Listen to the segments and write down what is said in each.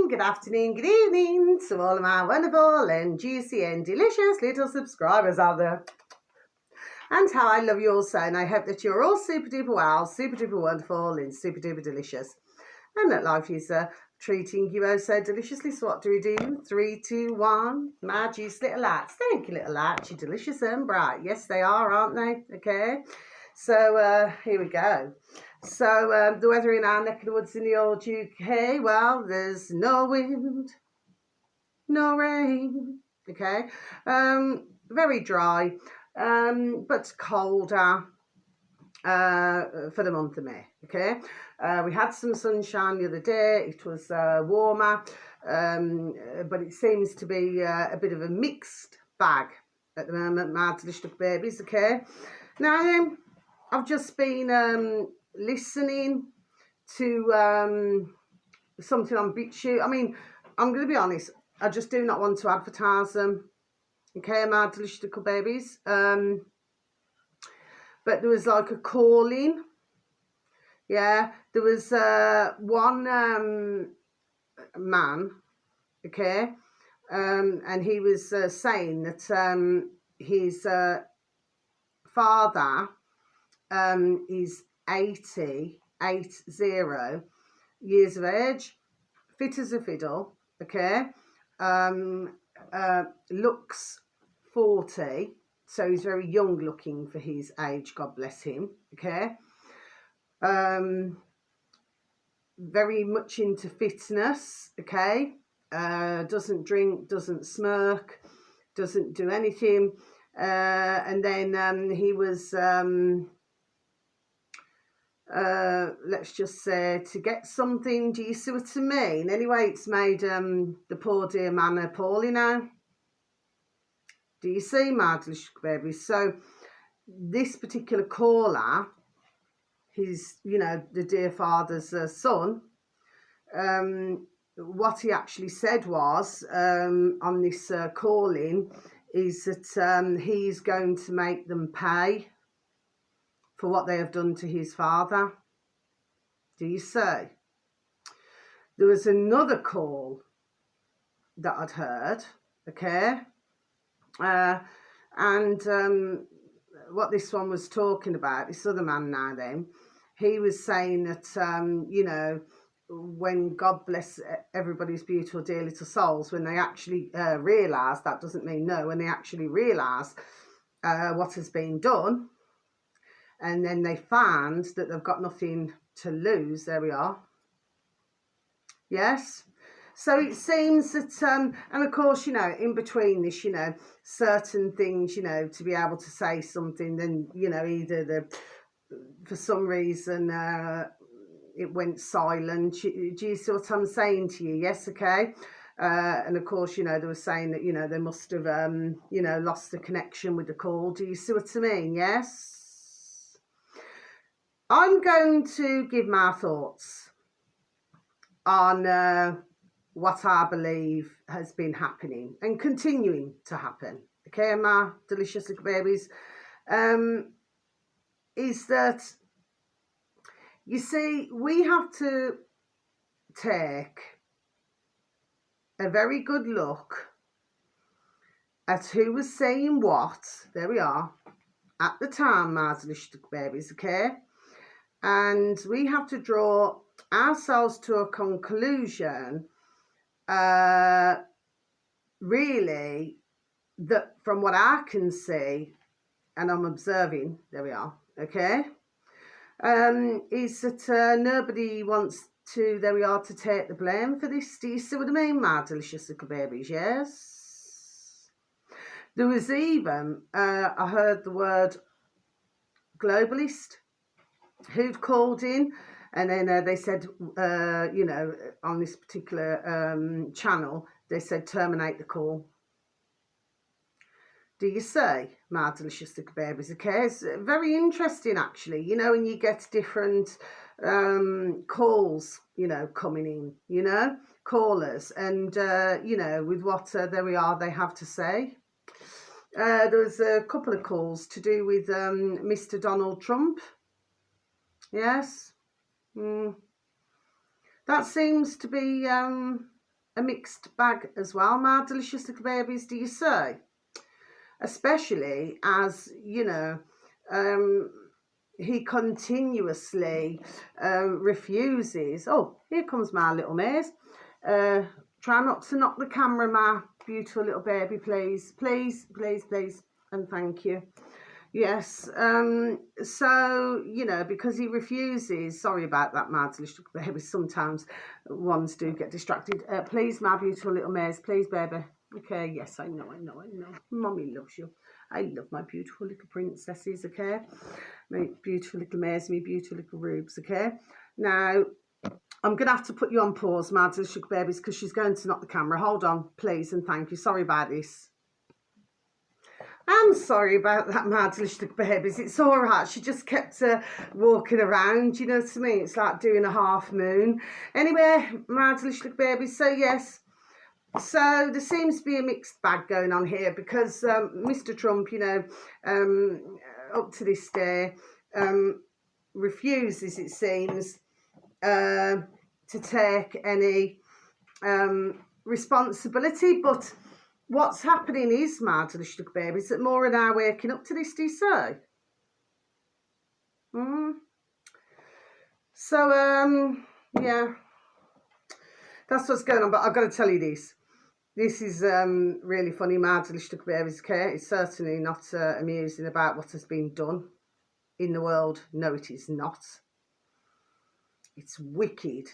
good afternoon, good evening to all of my wonderful and juicy and delicious little subscribers out there. And how I love you all so, and I hope that you're all super duper well, super duper wonderful and super duper delicious. And that life is treating you oh so deliciously. So what do we do? 3, 2, 1. My juice little lights. Thank you, little lights. You're delicious and bright. Yes, they are, aren't they? Okay. So here we go. So the weather in our neck of the woods in the old UK, well, there's no wind, no rain, okay, very dry, but colder for the month of May, okay. We had some sunshine the other day. It was warmer, but it seems to be a bit of a mixed bag at the moment, my delicious babies, okay. Now, I've just been listening to something on BitChute. I mean, I'm going to be honest, I just do not want to advertise them, okay, my delicious little babies. But there was like a calling, yeah. There was one man, okay, and he was saying that his father is 80 years of age, fit as a fiddle, okay, looks 40, so he's very young looking for his age, God bless him, okay, very much into fitness, okay, doesn't drink, doesn't smoke, doesn't do anything, and then he was let's just say, to get something, do you see what I mean? Anyway, it's made the poor dear man poorly now. Do you see, my delicious baby? So this particular caller, his, you know, the dear father's son, what he actually said was on this calling is that he's going to make them pay for what they have done to his father. Do you see? There was another call that I'd heard, okay, and what this one was talking about, this other man now then, he was saying that, you know, when God bless everybody's beautiful dear little souls, when they actually realise, that doesn't mean no, when they actually realise what has been done, and then they find that they've got nothing to lose, there we are. Yes. So it seems that, and of course, you know, in between this, you know, certain things, you know, to be able to say something, then, you know, either for some reason, it went silent. Do you see what I'm saying to you? Yes, okay. And of course, you know, they were saying that, you know, they must have, you know, lost the connection with the call. Do you see what I mean? Yes. I'm going to give my thoughts on what I believe has been happening and continuing to happen, okay, my delicious little babies, is that, you see, we have to take a very good look at who was saying what, there we are, at the time, my delicious little babies, okay, and we have to draw ourselves to a conclusion, really, that from what I can see and I'm observing, there we are, okay, is that nobody wants to, there we are, to take the blame for this. Do you see what I mean, my delicious little babies? Yes. There was even, I heard the word globalist who'd called in, and then they said, you know, on this particular channel, they said terminate the call. Do you see, my delicious little babies? Okay, it's very interesting actually, you know, and you get different calls, you know, coming in, you know, callers, and you know, with what there we are, they have to say. There was a couple of calls to do with Mr. Donald Trump. Yes. That seems to be a mixed bag as well, my delicious little babies, do you say? Especially as, you know, he continuously refuses. Oh, here comes my little maze. Try not to knock the camera, my beautiful little baby, please. Please, please, please, and thank you. Yes, so, you know, because he refuses, sorry about that, my little baby, sometimes ones do get distracted. Please, my beautiful little maze, please, baby. Okay, yes, I know. Mommy loves you. I love my beautiful little princesses, okay? My beautiful little maze, my beautiful little rubes, okay? Now, I'm going to have to put you on pause, my little babies, because she's going to knock the camera. Hold on, please, and thank you. Sorry about this. I'm sorry about that, my little babies. It's all right. She just kept walking around, you know what I mean? It's like doing a half moon. Anyway, my little babies, so yes. So there seems to be a mixed bag going on here because Mr. Trump, you know, up to this day, refuses, it seems, to take any responsibility. But what's happening is, my delicious babies, that more are now waking up to this, do you say? So, yeah, that's what's going on. But I've got to tell you this. This is really funny, my delicious babies, okay? It's certainly not amusing about what has been done in the world. No, it is not. It's wicked,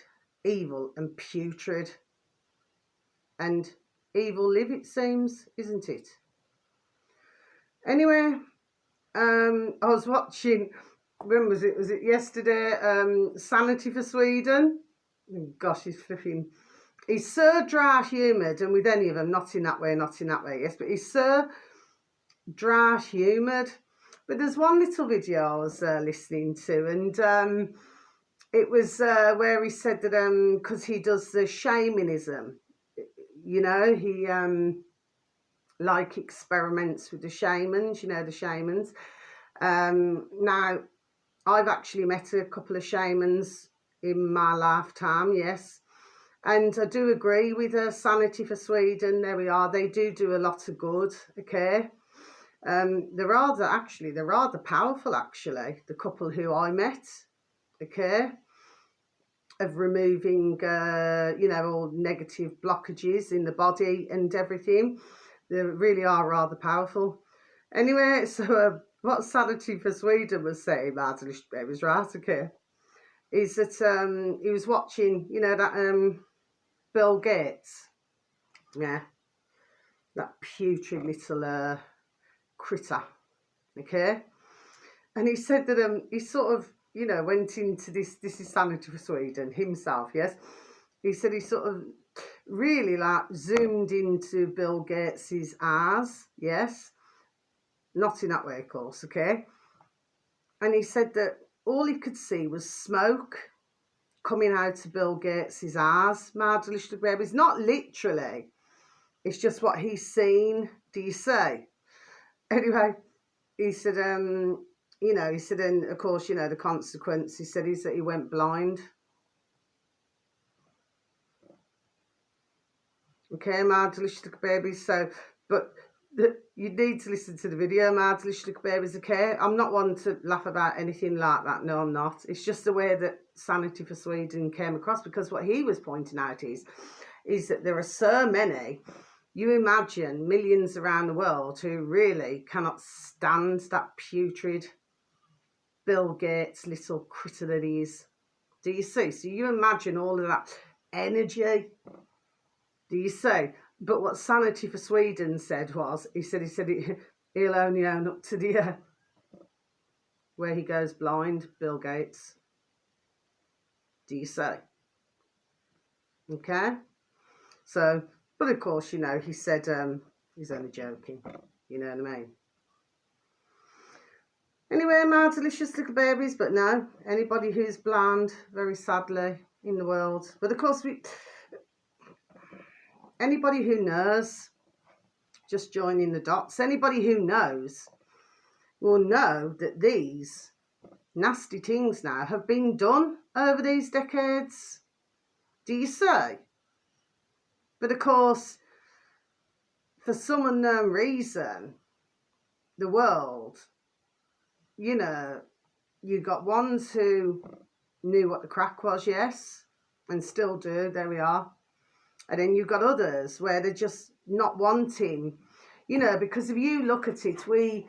evil and putrid. And evil live, it seems, isn't it? Anyway, I was watching, when was it? Was it yesterday? Sanity for Sweden. Oh, gosh, he's so dry-humoured, and with any of them, not in that way, yes, but he's so dry-humoured. But there's one little video I was listening to, and it was where he said that because he does the shamanism, you know, he like experiments with the shamans, you know, the shamans. Now, I've actually met a couple of shamans in my lifetime, yes. And I do agree with Sanity for Sweden. There we are. They do a lot of good, okay? They're rather powerful, actually, the couple who I met, okay? Of removing, you know, all negative blockages in the body and everything. They really are rather powerful. Anyway, so what Sanity for Sweden was saying, Martin, it was right, okay, is that he was watching, you know, that Bill Gates, yeah, that putrid little critter, okay, and he said that he sort of, you know, went into this is Sanity for Sweden himself, yes, he said he sort of really like zoomed into Bill Gates's eyes, yes, not in that way, of course, okay, and he said that all he could see was smoke coming out of Bill Gates's eyes, my delicious babies. Not literally. It's just what he's seen. Do you say? Anyway, he said, you know, he said, and of course, you know, the consequence, he said, is that he went blind. Okay, my delicious babies. So, but you need to listen to the video, my delicious babies, okay? I'm not one to laugh about anything like that. No, I'm not. It's just the way that Sanity for Sweden came across, because what he was pointing out is that there are so many, you imagine, millions around the world who really cannot stand that putrid Bill Gates little critter that he is. Do you see? So you imagine all of that energy. Do you see? But what Sanity for Sweden said was, he said he'll only own up to the where he goes blind, Bill Gates. Do you say? Okay. So, but of course, you know, he said he's only joking. You know what I mean? Anyway, my delicious little babies, but no, anybody who's blind, very sadly, in the world. But of course, anybody who knows, just joining the dots, anybody who knows will know that these nasty things now have been done over these decades. Do you say? But of course, for some unknown reason, the world, you know, you got ones who knew what the crack was, yes, and still do, there we are. And then you've got others where they're just not wanting, you know, because if you look at it, we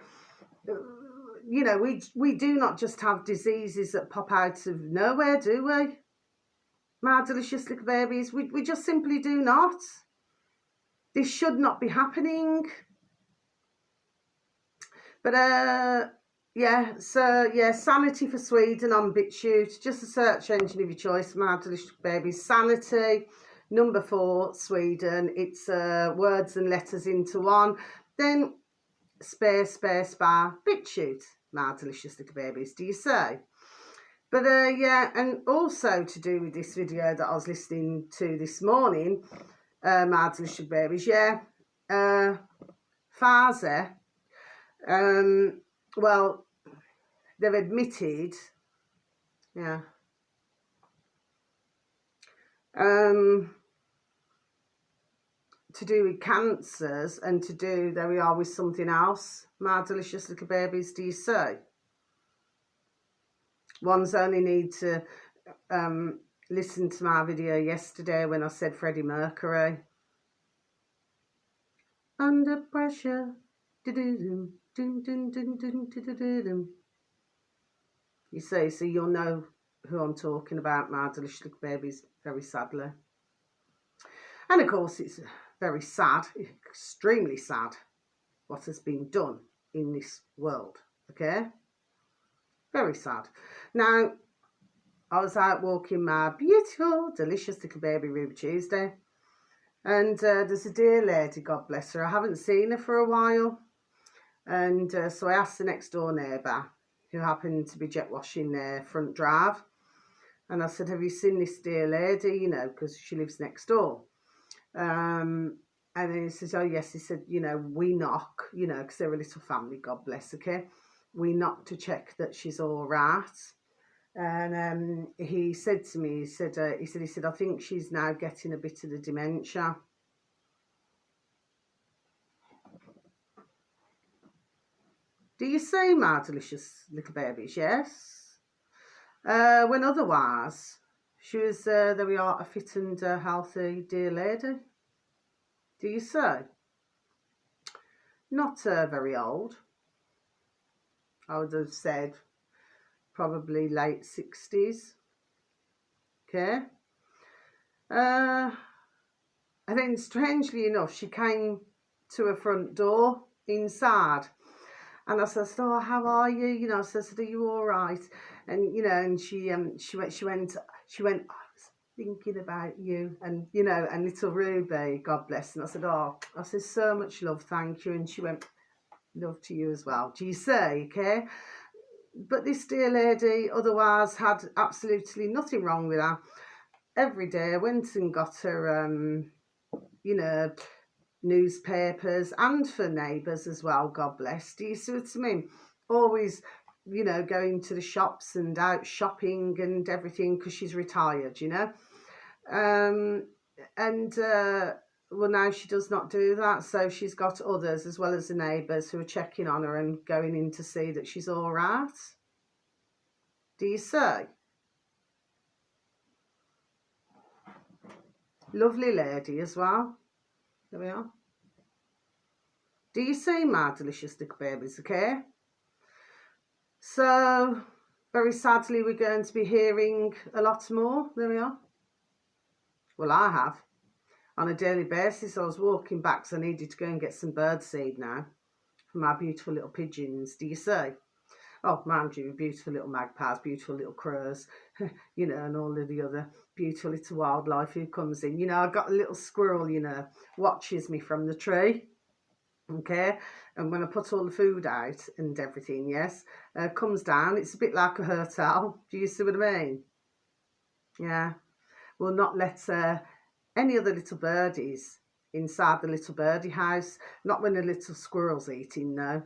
do not just have diseases that pop out of nowhere, do we? My delicious little babies, we just simply do not. This should not be happening. But Sanity for Sweden on BitChute, just a search engine of your choice, my delicious babies. Sanity, number 4, Sweden. It's words and letters into one. Then space bar, BitChute, my delicious little babies. Do you say? But and also to do with this video that I was listening to this morning, my delicious babies, Pfizer. Well, they've admitted, to do with cancers and to do, there we are, with something else. My delicious little babies, do you say? Ones only need to listen to my video yesterday when I said Freddie Mercury. Under pressure. You see, so you'll know who I'm talking about, my delicious little babies, very sadly. And of course, it's very sad, extremely sad, what has been done in this world, okay? Very sad. Now, I was out walking my beautiful, delicious little baby Ruby Tuesday, and there's a dear lady, God bless her. I haven't seen her for a while, and so I asked the next door neighbour, who happened to be jet washing their front drive, and I said, have you seen this dear lady, you know, because she lives next door. And then he says, oh yes, he said, you know, we knock, you know, because they're a little family, God bless, okay, we knock to check that she's all right. And he said to me, he said, I think she's now getting a bit of the dementia. Do you say, my delicious little babies? Yes. When otherwise, she was, there we are, a fit and healthy dear lady. Do you say? Not very old. I would have said probably late 60s. Okay. And then strangely enough, she came to her front door inside. And I said, oh, how are you? You know, I said, are you all right? And, you know, and she went, I was thinking about you. And, you know, and little Ruby, God bless. And I said, oh, I said, so much love, thank you. And she went, love to you as well. Do you say, okay? But this dear lady otherwise had absolutely nothing wrong with her. Every day I went and got her, you know, newspapers, and for neighbours as well, God bless. Do you see what I mean? Always, you know, going to the shops and out shopping and everything, because she's retired, you know. Well, now she does not do that, so she's got others as well as the neighbours who are checking on her and going in to see that she's all right. Do you say? Lovely lady as well. There we are. Do you see, my delicious little babies, okay? So, very sadly, we're going to be hearing a lot more. There we are. Well, I have. On a daily basis, I was walking back, so I needed to go and get some birdseed now for my beautiful little pigeons. Do you see? Oh, mind you, beautiful little magpies, beautiful little crows, you know, and all of the other beautiful little wildlife who comes in. You know, I've got a little squirrel, you know, watches me from the tree. Okay, and when I put all the food out and everything, yes, comes down. It's a bit like a hotel. Do you see what I mean? Yeah. We'll not let any other little birdies inside the little birdie house. Not when the little squirrel's eating, no.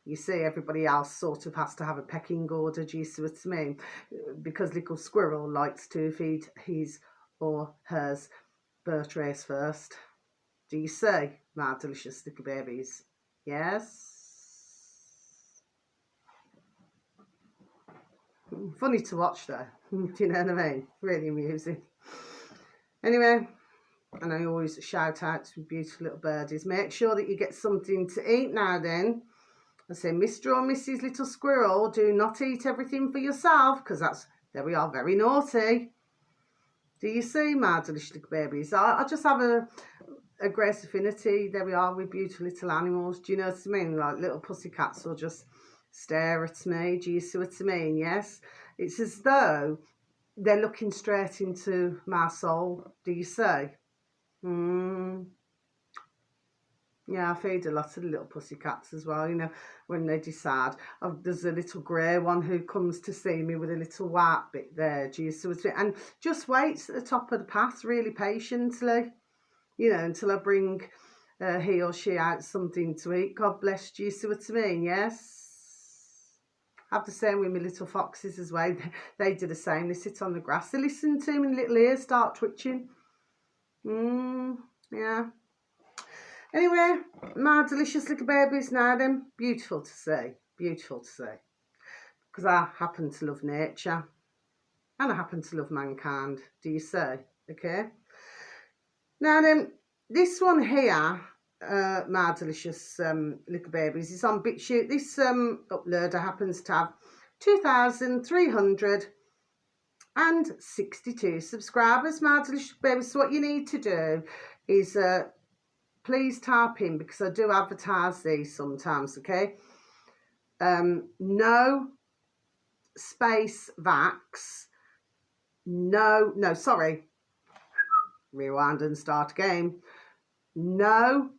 You see, everybody else sort of has to have a pecking order. Do you see what I mean? Because little squirrel likes to feed his or hers bird race first. Do you see, my delicious little babies? Yes. Funny to watch though. Do you know what I mean? Really amusing. Anyway, and I always shout out to beautiful little birdies. Make sure that you get something to eat now then. I say, Mr. or Mrs. Little Squirrel, do not eat everything for yourself, because that's, there we are, very naughty. Do you see, my delicious little babies? I just have a great affinity, there we are, with beautiful little animals. Do you know what I mean? Like little pussycats will just stare at me. Do you see what I mean? Yes. It's as though they're looking straight into my soul. Do you see? Yeah, I feed a lot of the little pussycats as well, you know, when they decide. Oh, there's a little grey one who comes to see me with a little white bit there, do you see what I mean? And just waits at the top of the path really patiently, you know, until I bring he or she out something to eat. God bless, do you see what I mean? Yes. I have the same with my little foxes as well. They do the same. They sit on the grass. They listen to me and little ears start twitching. Yeah. Anyway, my delicious little babies now then, beautiful to see, because I happen to love nature and I happen to love mankind, do you see? Okay. Now then, this one here, my delicious little babies, is on BitChute. This uploader happens to have 2,362 subscribers, my delicious babies. So what you need to do is please type in, because I do advertise these sometimes, okay? No space vax. No, sorry. Rewind and start again. No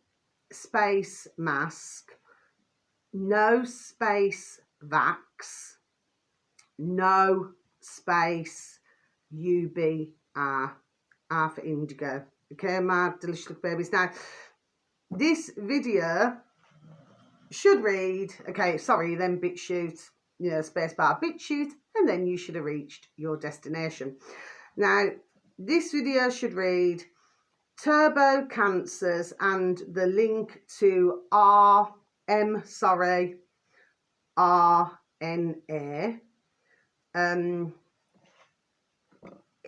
space mask. No space vax. No space UBR. R for indigo. Okay, my delicious little babies. Now, this video should read, okay, sorry, then BitChute, you know, spacebar BitChute, and then you should have reached your destination. Now, this video should read turbo cancers and the link to RNA,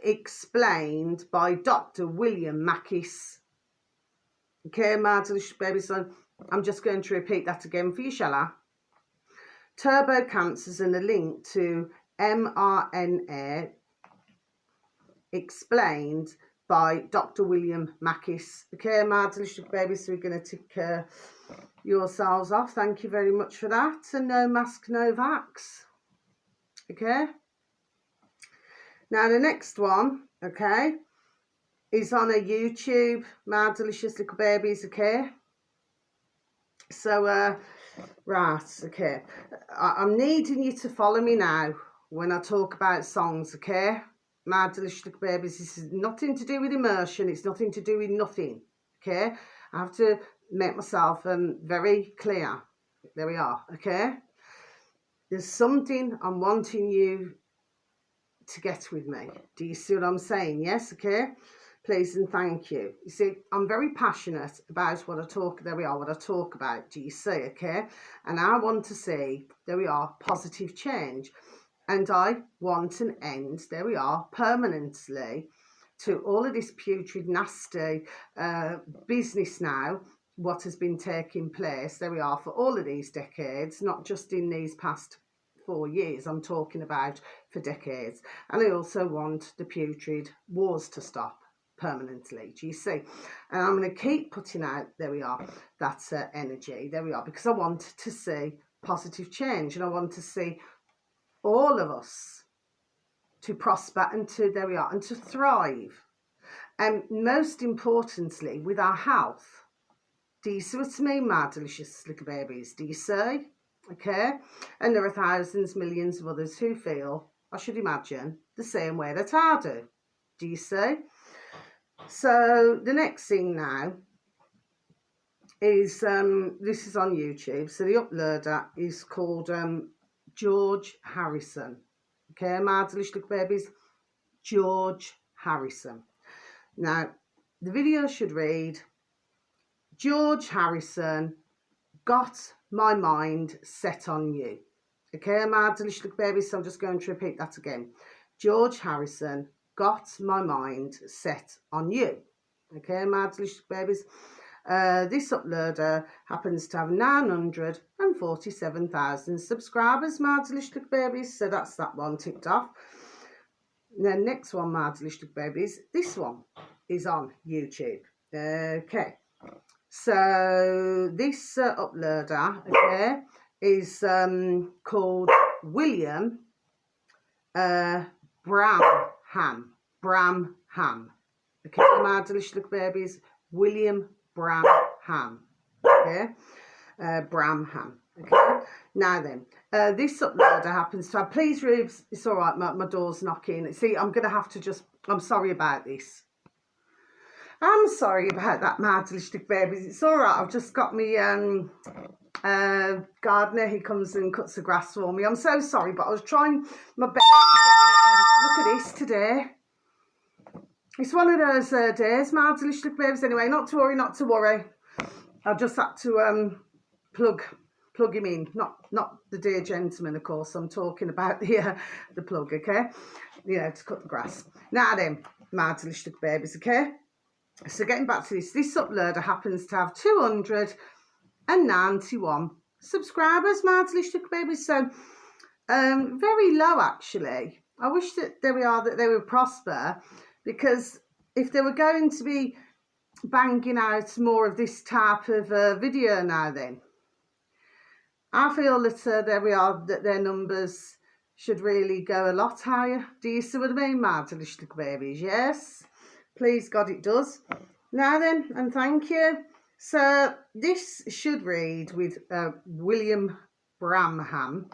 explained by Dr. William Mackis. Okay, my delicious baby son, I'm just going to repeat that again for you, shall I? Turbo cancers and a link to mRNA explained by Dr. William Mackis. Okay, my delicious baby, so we're going to tick yourselves off. Thank you very much for that. And no mask, no vax. Okay. Now the next one, okay, is on a YouTube, my delicious little babies, okay? So, right, okay. I'm needing you to follow me now when I talk about songs, okay? My delicious little babies, this is nothing to do with immersion. It's nothing to do with nothing, okay? I have to make myself very clear. There we are, okay? There's something I'm wanting you to get with me. Do you see what I'm saying? Yes, okay? Please and thank you. You see, I'm very passionate about what I talk, there we are, what I talk about. Do you see, okay? And I want to see, there we are, positive change. And I want an end, there we are, permanently to all of this putrid, nasty business now, what has been taking place, there we are, for all of these decades, not just in these past 4 years, I'm talking about for decades. And I also want the putrid wars to stop permanently, do you see? And I'm going to keep putting out, there we are, that energy, there we are, because I want to see positive change, and I want to see all of us to prosper and to, there we are, and to thrive. And most importantly, with our health. Do you see what I mean, my delicious little babies? Do you see? Okay? And there are thousands, millions of others who feel, I should imagine, the same way that I do. Do you see? So the next thing now is, this is on YouTube. So the uploader is called George Harrison. Okay, my delicious little babies, George Harrison. Now, the video should read, George Harrison, got my mind set on you. Okay, my delicious little babies, so I'm just going to repeat that again. George Harrison, got my mind set on you. Okay, my delicious babies. This uploader happens to have 947,000 subscribers, my delicious little babies, so that's that one ticked off. And then next one, my delicious little babies, this one is on YouTube. Okay, so this uploader, okay, is called William Bramham. Okay, my delicious little babies, William Bramham. Okay, Bramham. Okay, now then, this uploader happens to have, please Rubes, it's all right, my door's knocking. See, I'm going to have to just, I'm sorry about this. I'm sorry about that, my delicious babies. It's all right, I've just got me gardener, he comes and cuts the grass for me. I'm so sorry, but I was trying my best to look at this today. It's one of those days, my delicious babies. Anyway, not to worry. I just had to plug him in, not the dear gentleman, of course. I'm talking about the plug, okay? You know, to cut the grass. Now then, my delicious babies, okay? So getting back to this uploader happens to have 291 subscribers, my delicious babies. So very low, actually. I wish that that they would prosper, because if they were going to be banging out more of this type of video now, then I feel that that their numbers should really go a lot higher. Do you see what I mean, my delicious babies? Yes, please God it does. Now then, and thank you. So this should read with William Bramham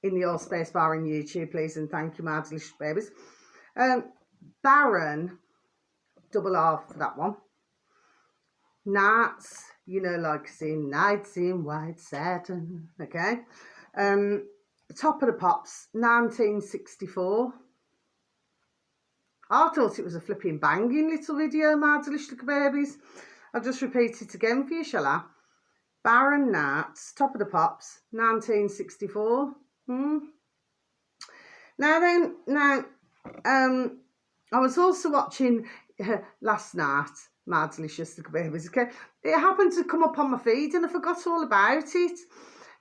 in the all space bar in YouTube, please, and thank you, my delicious babies. Baron, double R for that one. Nights, you know, like seeing nights in white satin, okay? Top of the Pops, 1964. I thought it was a flipping banging little video, my delicious babies. I'll just repeat it again for you, shall I? Baron Nights, Top of the Pops, 1964. Now then, I was also watching last night, my delicious little babies, okay? It happened to come up on my feed and I forgot all about it.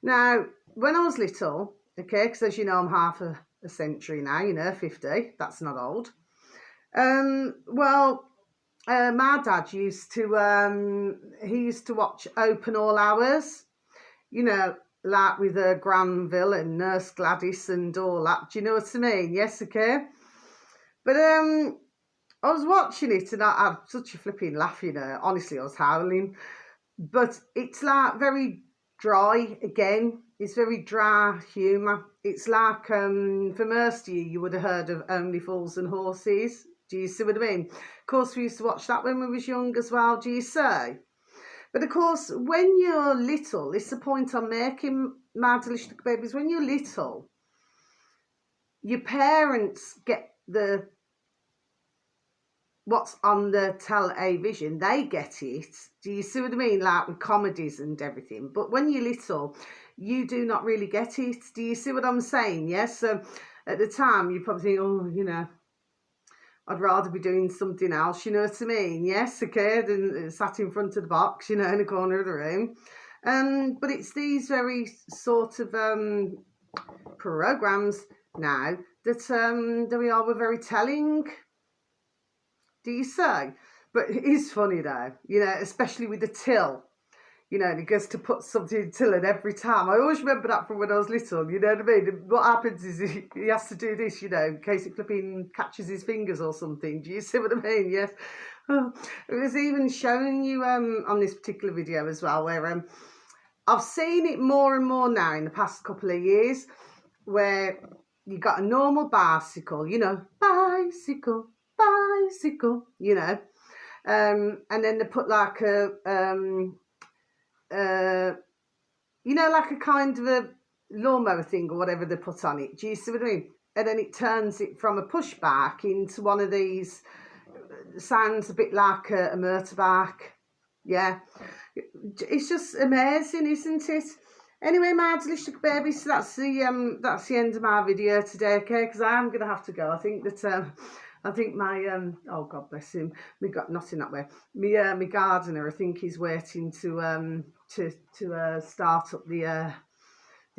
Now, when I was little, okay, because as you know, I'm half a century now, you know, 50, that's not old. My dad used to, he used to watch Open All Hours, you know, like with Granville and Nurse Gladys and all that. Do you know what I mean? Yes, okay. But I was watching it and I had such a flipping laugh, you know. Honestly, I was howling. But it's like very dry again. It's very dry humour. It's like, for most of you would have heard of Only Fools and Horses. Do you see what I mean? Of course, we used to watch that when we was young as well, do you see? But of course, when you're little, this is the point I'm making, my delicious babies, when you're little, your parents get what's on the television, they get it. Do you see what I mean? Like with comedies and everything. But when you're little, you do not really get it. Do you see what I'm saying? Yes. So at the time, you probably think, oh, you know, I'd rather be doing something else, you know what I mean? Yes, okay, than sat in front of the box, you know, in the corner of the room. But it's these very sort of programs now that there we are, we're very telling. Do you say? But it is funny though, you know, especially with the till. You know, and he goes to put something in till, and every time, I always remember that from when I was little, you know what I mean? And what happens is he has to do this, you know, in case it flipping catches his fingers or something. Do you see what I mean? Yes. Oh, it was even showing you on this particular video as well, where I've seen it more and more now in the past couple of years, where you got a normal bicycle, you know, bicycle, you know, and then they put like a you know, like a kind of a lawnmower thing or whatever they put on it. Do you see what I mean? And then it turns it from a pushback into one of these, sounds a bit like a motorbike. Yeah, it's just amazing, isn't it? Anyway, my delicious babies, so that's the end of my video today, okay? Because I am gonna have to go. I think that I think my oh God bless him, me got not in that way. Me gardener, I think he's waiting to start up the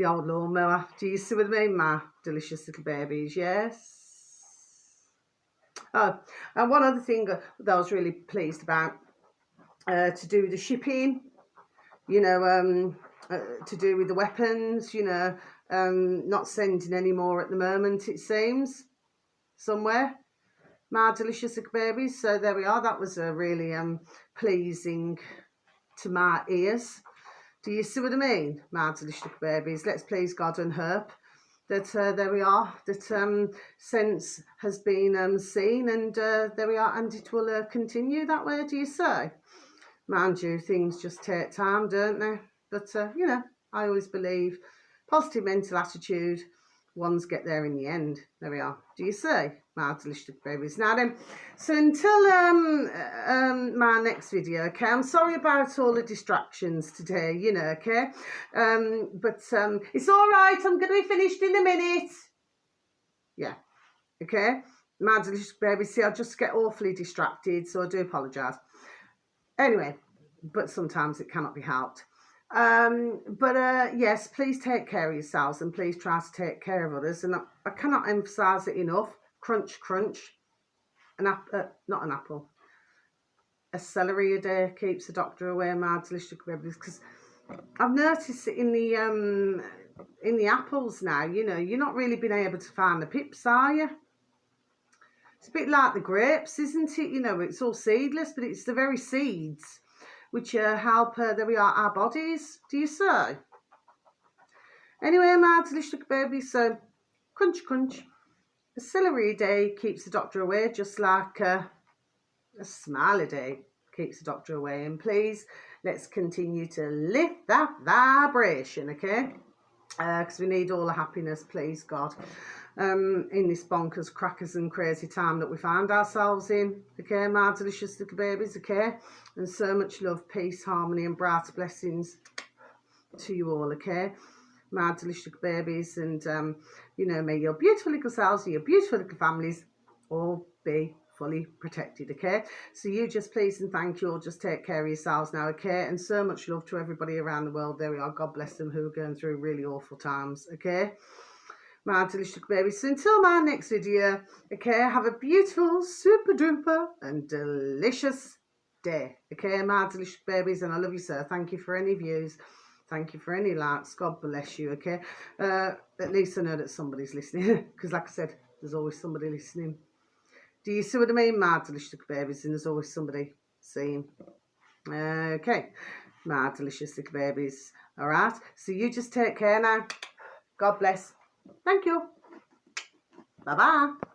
old lawnmower. Do you see what I mean, my delicious little babies? Yes. Oh, and one other thing that I was really pleased about, to do with the shipping, you know, to do with the weapons, you know, not sending any more at the moment, it seems, somewhere. My delicious little babies. So there we are. That was a really pleasing to my ears. Do you see what I mean, my delicious little babies? Let's please God and hope that there we are, that sense has been seen, and there we are, and it will continue that way. Do you say? Mind you, things just take time, don't they? But you know, I always believe positive mental attitude, ones get there in the end. There we are. Do you see, my delicious babies? Now then, so until my next video, okay, I'm sorry about all the distractions today, you know, okay, but it's all right, I'm going to be finished in a minute. Yeah, okay, my delicious babies. See, I just get awfully distracted, so I do apologise. Anyway, but sometimes it cannot be helped. Yes, please take care of yourselves, and please try to take care of others. And I cannot emphasise it enough. Crunch, crunch. Not an apple. A celery a day keeps the doctor away, my delicious babies. Because I've noticed it in the apples now. You know, you're not really being able to find the pips, are you? It's a bit like the grapes, isn't it? You know, it's all seedless, but it's the very seeds which help, there we are, our bodies. Do you say? Anyway, my delicious baby, so crunch, crunch. A celery a day keeps the doctor away, just like a smile a day keeps the doctor away. And please, let's continue to lift that vibration, okay? Because we need all the happiness, please God, in this bonkers, crackers and crazy time that we find ourselves in, okay, my delicious little babies, okay? And so much love, peace, harmony and bright blessings to you all, okay, my delicious babies. And you know, may your beautiful little selves and your beautiful little families all be fully protected, okay? So you just please and thank you all, just take care of yourselves now, okay? And so much love to everybody around the world. There we are, God bless them, who are going through really awful times, okay, my delicious babies. So until my next video, okay, have a beautiful, super duper and delicious day, okay, my delicious babies. And I love you, sir. Thank you for any views, thank you for any likes, God bless you, okay? At least I know that somebody's listening, because like I said, there's always somebody listening. Do you see what I mean, my delicious little babies? And there's always somebody seeing. Okay, my delicious little babies. All right, so you just take care now. God bless. Thank you. Bye-bye.